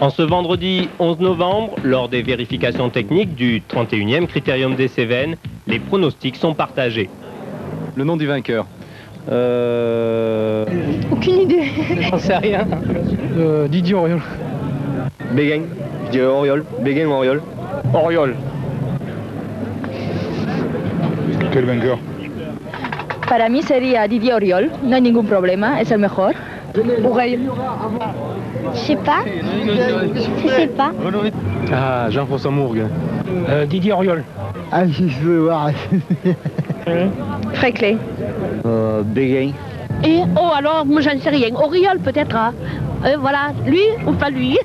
En ce vendredi 11 novembre, lors des vérifications techniques du 31e Critérium des Cévennes, les pronostics sont partagés. Le nom du vainqueur. Aucune idée. J'en sais rien. Didier Auriol. Béguin. Je dirais Auriol. Béguin ou Auriol. Auriol. Quel vainqueur? Para mí sería Didier Auriol, no hay ningún problema, es el mejor. Auriol. Je sais pas. Je sais pas. Ah, Jean-François Mourgue. Didier Auriol. Ah, je veux voir. Fréclé. Béguin. Et oh alors, moi j'en sais rien. Auriol peut-être. Hein. Voilà, lui ou pas lui.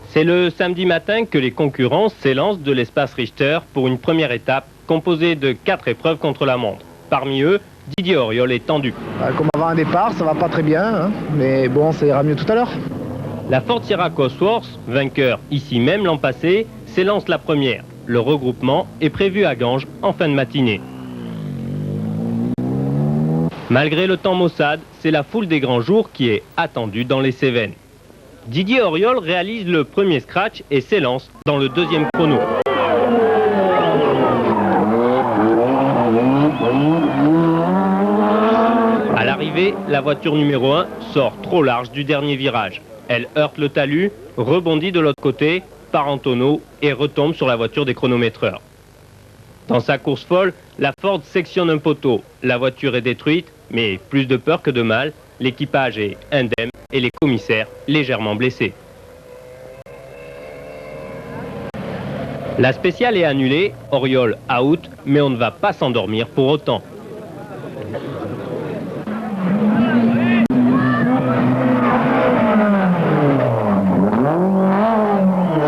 C'est le samedi matin que les concurrents s'élancent de l'espace Richter pour une première étape composée de 4 épreuves contre la montre. Parmi eux, Didier Auriol est tendu. Comme avant un départ, ça va pas très bien, hein, mais bon, ça ira mieux tout à l'heure. La Ford Sierra Cosworth, vainqueur ici même l'an passé, s'élance la première. Le regroupement est prévu à Ganges en fin de matinée. Malgré le temps maussade, c'est la foule des grands jours qui est attendue dans les Cévennes. Didier Auriol réalise le premier scratch et s'élance dans le deuxième chrono. À l'arrivée, la voiture numéro 1 sort trop large du dernier virage. Elle heurte le talus, rebondit de l'autre côté, part en tonneau et retombe sur la voiture des chronométreurs. Dans sa course folle, la Ford sectionne un poteau. La voiture est détruite, mais plus de peur que de mal, l'équipage est indemne et les commissaires légèrement blessés. La spéciale est annulée, Auriol out, mais on ne va pas s'endormir pour autant.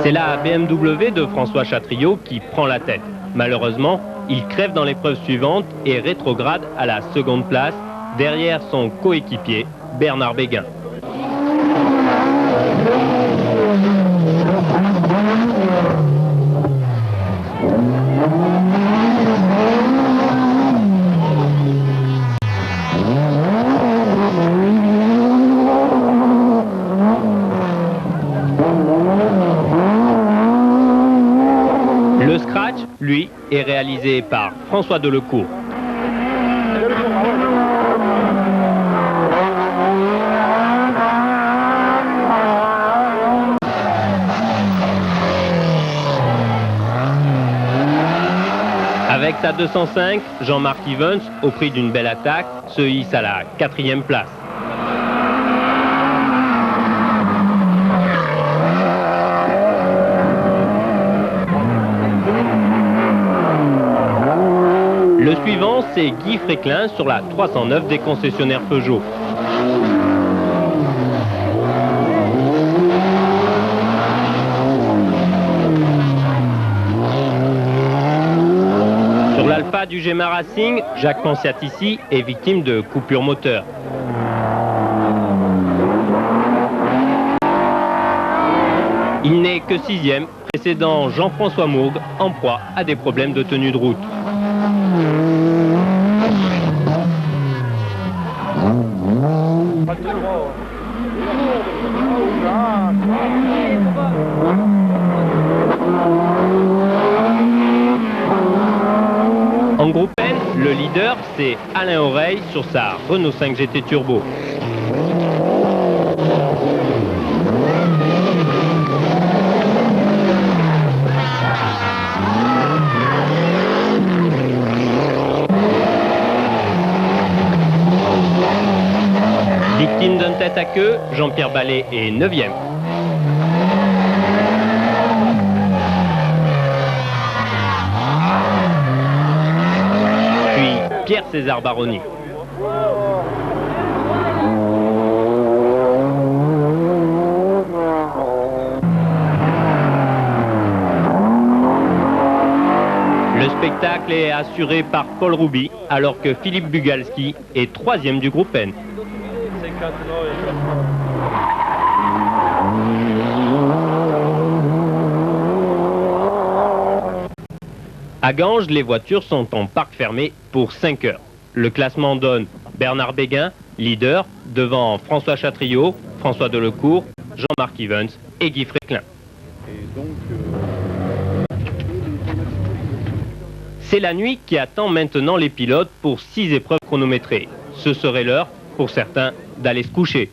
C'est la BMW de François Chatriot qui prend la tête. Malheureusement, il crève dans l'épreuve suivante et rétrograde à la seconde place, derrière son coéquipier Bernard Béguin. Le scratch, lui, est réalisé par François Delecourt. Avec sa 205, Jean-Marc Evans, au prix d'une belle attaque, se hisse à la 4e place. Le suivant, c'est Guy Fréclin sur la 309 des concessionnaires Peugeot. Sur l'Alpha du Gemma Racing, Jacques Manciatissi est victime de coupure moteur. Il n'est que 6e, précédant Jean-François Mourgue, en proie à des problèmes de tenue de route. En groupe N, le leader, c'est Alain Oreille sur sa Renault 5 GT Turbo. Victime d'un tête à queue, Jean-Pierre Ballet est 9e. Puis Pierre-César Baroni. Le spectacle est assuré par Paul Rouby, alors que Philippe Bugalski est 3e du groupe N. À Ganges, les voitures sont en parc fermé pour 5 heures. Le classement donne Bernard Béguin, leader, devant François Chatriot, François Delecourt, Jean-Marc Evans et Guy Fréquelin. C'est la nuit qui attend maintenant les pilotes pour 6 épreuves chronométrées. Ce serait l'heure, pour certains, d'aller se coucher.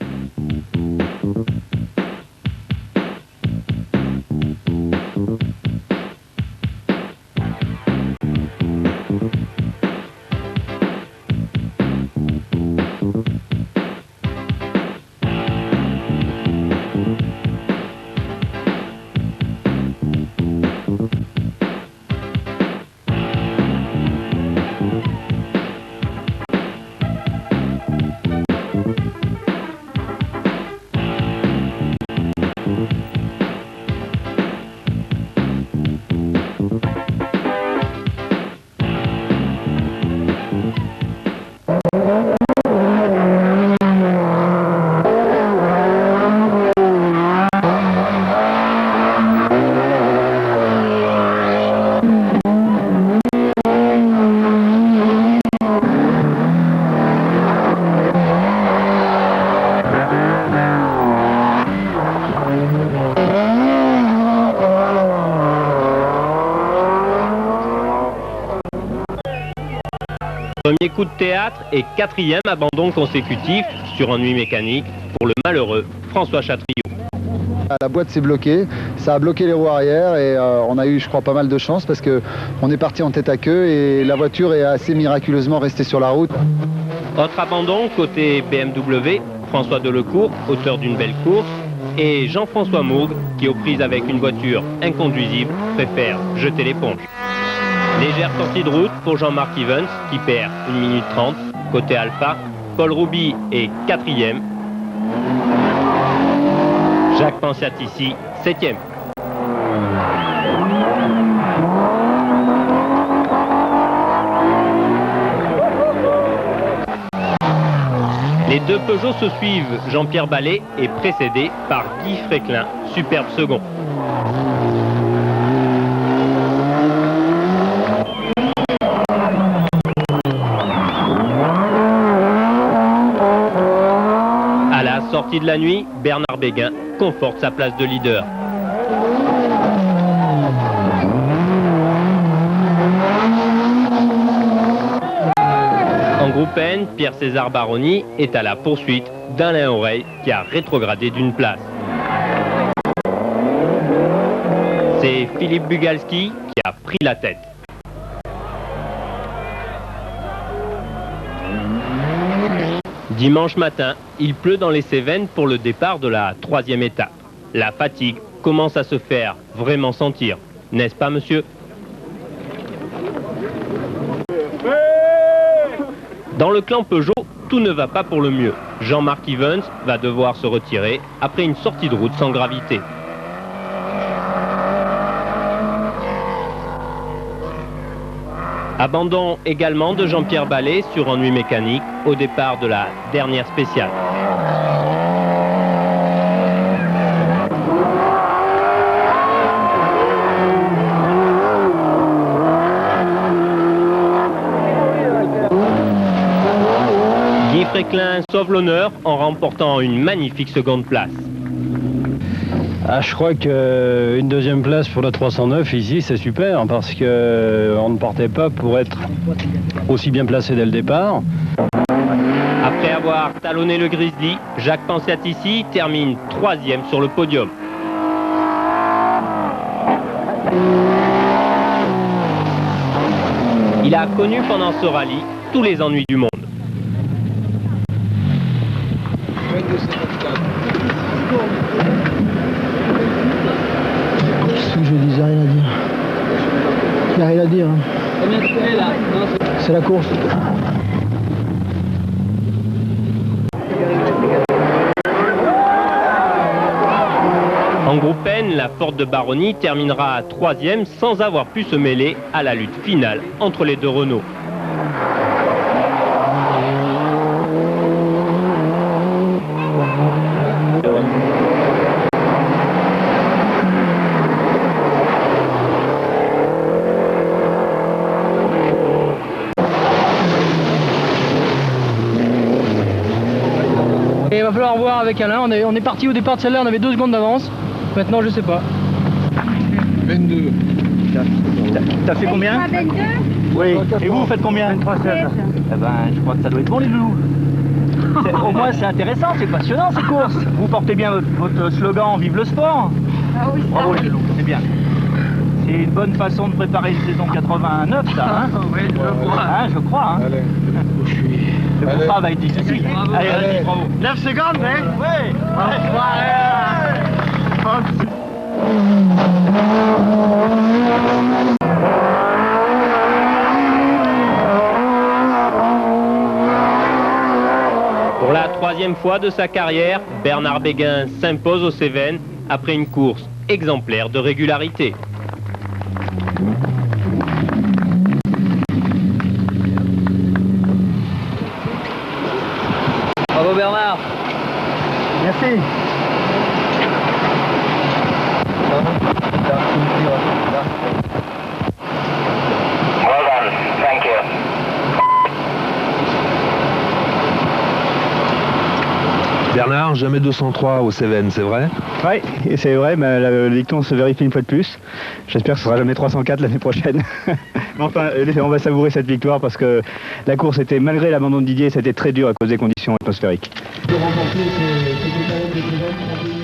Premier coup de théâtre et 4e abandon consécutif sur ennui mécanique pour le malheureux François Chatriot. La boîte s'est bloquée, ça a bloqué les roues arrière et on a eu, je crois, pas mal de chance parce qu'on est parti en tête à queue et la voiture est assez miraculeusement restée sur la route. Autre abandon côté BMW, François Delecourt, auteur d'une belle course, et Jean-François Mourgue, qui aux prises avec une voiture inconduisible, préfère jeter l'éponge. Légère sortie de route pour Jean-Marc Evans, qui perd 1 minute 30. Côté Alpha, Paul Rouby est 4e. Jacques Panciatici, 7e. Les deux Peugeot se suivent. Jean-Pierre Ballet est précédé par Guy Fréquelin, superbe second. À la sortie de la nuit, Bernard Béguin conforte sa place de leader. En groupe N, Pierre-César Baroni est à la poursuite d'Alain Oreille qui a rétrogradé d'une place. C'est Philippe Bugalski qui a pris la tête. Dimanche matin, il pleut dans les Cévennes pour le départ de la 3e étape. La fatigue commence à se faire vraiment sentir, n'est-ce pas, monsieur ? Dans le clan Peugeot, tout ne va pas pour le mieux. Jean-Marc Evans va devoir se retirer après une sortie de route sans gravité. Abandon également de Jean-Pierre Ballet sur ennui mécanique au départ de la dernière spéciale. Guy Fréquelin sauve l'honneur en remportant une magnifique seconde place. Ah, je crois qu'une 2e place pour la 309 ici, c'est super parce qu'on ne partait pas pour être aussi bien placé dès le départ. Après avoir talonné le Grizzly, Jacques Panciatici termine 3e sur le podium. Il a connu pendant ce rallye tous les ennuis du monde. Je disais rien à dire. Il n'y a rien à dire. Hein. C'est la course. En groupe N, la Ford de Baroni terminera 3e sans avoir pu se mêler à la lutte finale entre les deux Renault. Et il va falloir voir avec Alain. On est parti au départ de celle-là, on avait 2 secondes d'avance. Maintenant, je sais pas. 22. T'as fait combien? 22. Oui. Et vous faites combien? 23,16. Eh ben, je crois que ça doit être bon, les loulous. Au moins, c'est intéressant, c'est passionnant, ces courses. Vous portez bien votre slogan « Vive le sport ». Ah oui, Bravo, les loulous, c'est bien. C'est une bonne façon de préparer une saison 89, ça, hein? Oui, je crois. Hein, je crois, hein? Allez. Le contrat va être difficile. Allez, vas-y, bravo. 9 secondes, hein? Ouais. Pour la 3e fois de sa carrière, Bernard Béguin s'impose aux Cévennes après une course exemplaire de régularité. Bravo, Bernard. Merci. Well done. Thank you. Bernard, jamais 203 au Cévennes, c'est vrai? Oui, c'est vrai, mais la victoire se vérifie une fois de plus. J'espère que ce sera jamais 304 l'année prochaine. Mais enfin, on va savourer cette victoire parce que la course était, malgré l'abandon de Didier, c'était très dur à cause des conditions atmosphériques. De remporter ces